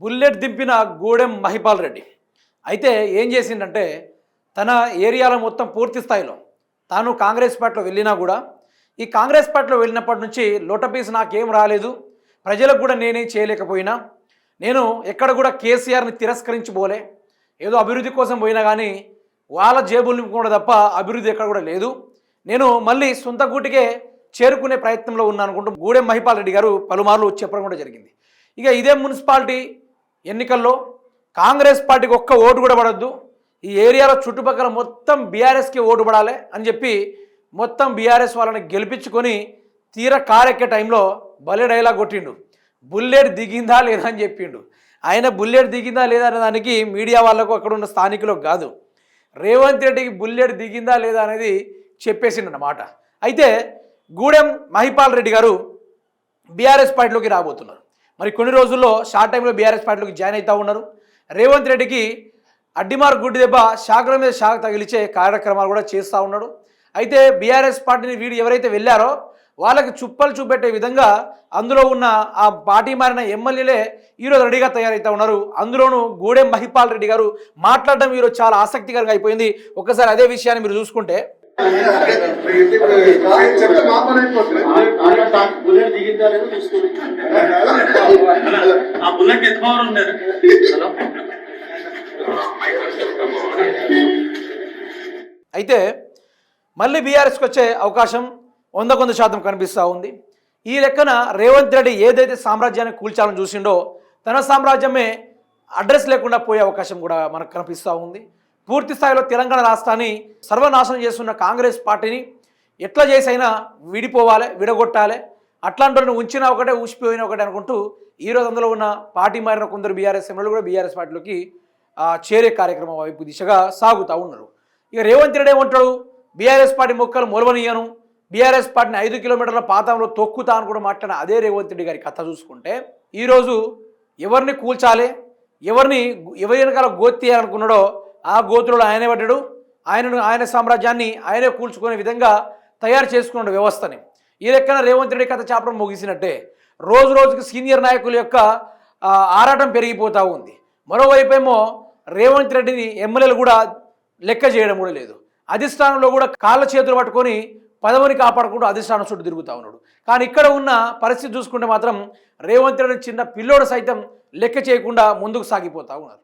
Bullet దింపిన Gudem Mahipal Reddy అయితే ఏం చేసిందంటే తన ఏరియాలో మొత్తం పూర్తి స్థాయిలో తాను కాంగ్రెస్ పార్టీలో వెళ్ళినా కూడా ఈ కాంగ్రెస్ పార్టీలో వెళ్ళినప్పటి నుంచి లోటపీస్ నాకేం రాలేదు, ప్రజలకు కూడా నేనేం చేయలేకపోయినా, నేను ఎక్కడ కూడా కేసీఆర్ని తిరస్కరించిపోలే, ఏదో అభివృద్ధి కోసం పోయినా కానీ వాళ్ళ జేబులు నింపుకోవడం తప్ప అభివృద్ధి ఎక్కడ కూడా లేదు, నేను మళ్ళీ సొంత గూటికే చేరుకునే ప్రయత్నంలో ఉన్నాను అనుకుంటూ గూడెం మహిపాల్ రెడ్డి గారు పలుమార్లు చెప్పడం కూడా జరిగింది. ఇక ఇదే మున్సిపాలిటీ ఎన్నికల్లో కాంగ్రెస్ పార్టీకి ఒక్క ఓటు కూడా పడద్దు, ఈ ఏరియాలో చుట్టుపక్కల మొత్తం బీఆర్ఎస్కి ఓటు పడాలి అని చెప్పి మొత్తం బీఆర్ఎస్ వాళ్ళని గెలిపించుకొని తీర కారెక్కే టైంలో భలే డైలాగ్ కొట్టిండు. బుల్లెట్ దిగిందా లేదా అని చెప్పిండు. ఆయన బుల్లెట్ దిగిందా లేదా అనే దానికి మీడియా వాళ్ళకు అక్కడ ఉన్న స్థానికులకు కాదు, రేవంత్ రెడ్డికి బుల్లెట్ దిగిందా లేదా అనేది చెప్పేసిండు అన్నమాట. అయితే గూడెం మహిపాల్ రెడ్డి గారు బీఆర్ఎస్ పార్టీలోకి రాబోతున్నారు. మరి కొన్ని రోజుల్లో షార్ట్ టైంలో బీఆర్ఎస్ పార్టీలోకి జాయిన్ అవుతూ ఉన్నారు. రేవంత్ రెడ్డికి అడ్డిమార్ గుడ్డి దెబ్బ షాకుల మీద షాక్ తగిలిచే కార్యక్రమాలు కూడా చేస్తూ ఉన్నాడు. అయితే బీఆర్ఎస్ పార్టీని వీడు ఎవరైతే వెళ్ళారో వాళ్ళకి చుప్పలు చూపెట్టే విధంగా అందులో ఉన్న ఆ పార్టీ మారిన ఎమ్మెల్యేలే ఈరోజు రెడీగా తయారవుతూ ఉన్నారు. అందులోనూ గూడెం మహిపాల్ రెడ్డి గారు మాట్లాడడం ఈరోజు చాలా ఆసక్తికరంగా అయిపోయింది. ఒకసారి అదే విషయాన్ని మీరు చూసుకుంటే అయితే మళ్ళీ బీఆర్ఎస్కి వచ్చే అవకాశం 100% కనిపిస్తూ ఉంది. ఈ లెక్కన రేవంత్ రెడ్డి ఏదైతే సామ్రాజ్యాన్ని కూల్చాలని చూసిండో తన సామ్రాజ్యమే అడ్రస్ లేకుండా పోయే అవకాశం కూడా మనకు కనిపిస్తూ ఉంది. పూర్తి స్థాయిలో తెలంగాణ రాష్ట్రాన్ని సర్వనాశనం చేస్తున్న కాంగ్రెస్ పార్టీని ఎట్లా చేసైనా విడిపోవాలి, విడగొట్టాలి, అట్లాంటి ఉంచినా ఒకటే ఊసిపోయినా ఒకటే అనుకుంటూ ఈరోజు అందులో ఉన్న పార్టీ మారిన కొందరు బీఆర్ఎస్ ఎమ్మెల్యేలు కూడా బీఆర్ఎస్ పార్టీలోకి చేరే కార్యక్రమం వైపు దిశగా సాగుతూ ఉన్నారు. ఇక రేవంత్ రెడ్డి ఏమంటాడు, బీఆర్ఎస్ పార్టీ మొక్కలు మొలవనియను, బీఆర్ఎస్ పార్టీని 5 కిలోమీటర్ల పాతంలో తొక్కుతా అని కూడా మాట్లాడిన అదే రేవంత్ రెడ్డి గారి కథ చూసుకుంటే ఈరోజు ఎవరిని కూల్చాలి, ఎవరి వెనకాల గోత్తేయాలనుకున్నాడో ఆ గోతులలో ఆయనే పడ్డాడు. ఆయన సామ్రాజ్యాన్ని ఆయనే కూల్చుకునే విధంగా తయారు చేసుకున్న వ్యవస్థని ఈ లెక్కన రేవంత్ రెడ్డి కథ చాపడం ముగిసినట్టే. రోజు రోజుకి సీనియర్ నాయకుల యొక్క ఆరాటం పెరిగిపోతూ ఉంది. మరోవైపు ఏమో రేవంత్ రెడ్డిని ఎమ్మెల్యేలు కూడా లెక్క చేయడం కూడా లేదు. అధిష్టానంలో కూడా కాళ్ళ చేతులు పట్టుకొని పదవిని కాపాడుకుంటూ అధిష్టానం చుట్టూ తిరుగుతూ ఉన్నాడు. కానీ ఇక్కడ ఉన్న పరిస్థితి చూసుకుంటే మాత్రం రేవంత్ రెడ్డి చిన్న పిల్లోడు సైతం లెక్క చేయకుండా ముందుకు సాగిపోతూ ఉన్నారు.